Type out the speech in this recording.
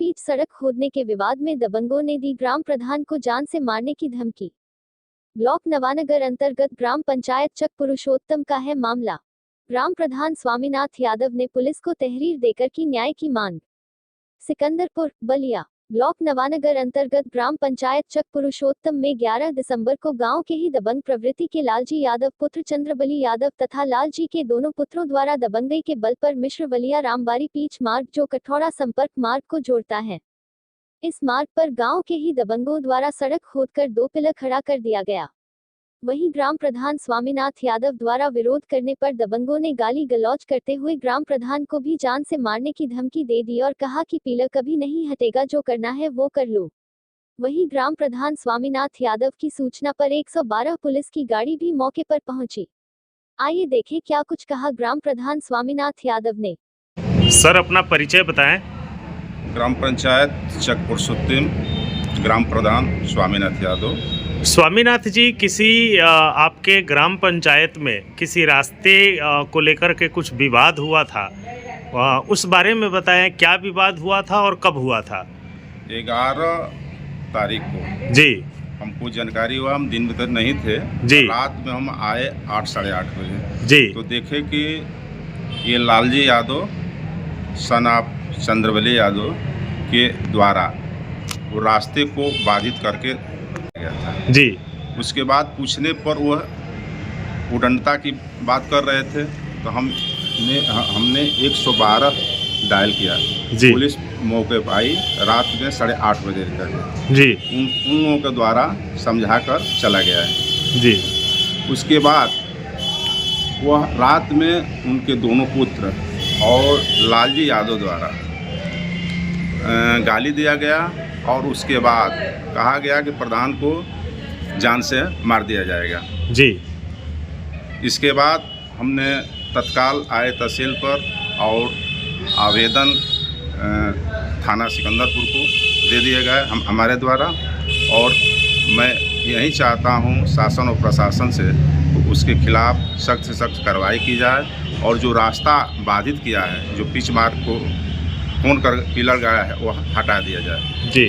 बीच सड़क खोदने के विवाद में दबंगों ने दी ग्राम प्रधान को जान से मारने की धमकी। ब्लॉक नवानगर अंतर्गत ग्राम पंचायत चक पुरुषोत्तम का है मामला। ग्राम प्रधान स्वामीनाथ यादव ने पुलिस को तहरीर देकर की न्याय की मांग। सिकंदरपुर, बलिया। ब्लॉक नवानगर अंतर्गत ग्राम पंचायत चक पुरुषोत्तम में 11 दिसंबर को गांव के ही दबंग प्रवृत्ति के लालजी यादव पुत्र चंद्रबली यादव तथा लालजी के दोनों पुत्रों द्वारा दबंगई के बल पर मिश्रवलिया रामबारी पीच मार्ग जो कठौड़ा संपर्क मार्ग को जोड़ता है, इस मार्ग पर गांव के ही दबंगों द्वारा सड़क खोदकर 2 पिलर खड़ा कर दिया गया। वहीं ग्राम प्रधान स्वामीनाथ यादव द्वारा विरोध करने पर दबंगों ने गाली गलौज करते हुए ग्राम प्रधान को भी जान से मारने की धमकी दे दी और कहा कि पिलर कभी नहीं हटेगा, जो करना है वो कर लो। वहीं ग्राम प्रधान स्वामीनाथ यादव की सूचना पर 112 पुलिस की गाड़ी भी मौके पर पहुंची। आइए देखें क्या कुछ कहा ग्राम प्रधान स्वामीनाथ यादव ने। सर, अपना परिचय बताएं। ग्राम पंचायत चक पुरुषोत्तम, ग्राम प्रधान स्वामीनाथ यादव। स्वामीनाथ जी, किसी आपके ग्राम पंचायत में किसी रास्ते को लेकर के कुछ विवाद हुआ था, उस बारे में बताएं। क्या विवाद हुआ था और कब हुआ था? 11 तारीख को जी हमको जानकारी हुआ। हम दिन भर नहीं थे जी। रात में हम आए 8 साढ़े 8 बजे जी। तो देखे कि ये लालजी यादव सन ऑफ चंद्रबली यादव के द्वारा वो रास्ते को बाधित करके गया था जी। उसके बाद पूछने पर वह उड़नता की बात कर रहे थे तो हमने 112 डायल किया जी। पुलिस मौके पर आई रात में 8:30 बजे तक जी। उन लोगों के द्वारा समझा कर चला गया है जी। उसके बाद वह रात में उनके दोनों पुत्र और लालजी यादव द्वारा गाली दिया गया और उसके बाद कहा गया कि प्रधान को जान से मार दिया जाएगा। जी। हम बाद हमने तत्काल आए तहसील पर और आवेदन थाना सिकंदरपुर को दे दिए गए हमारे द्वारा। और मैं यही चाहता हूं शासन और प्रशासन से तो उसके खिलाफ सख्त से सख्त कार्रवाई की जाए और जो रास्ता बाधित किया है, जो पिच मार्ग को खोद कर पिलर गया है, वो हटा दिया जाए। जी।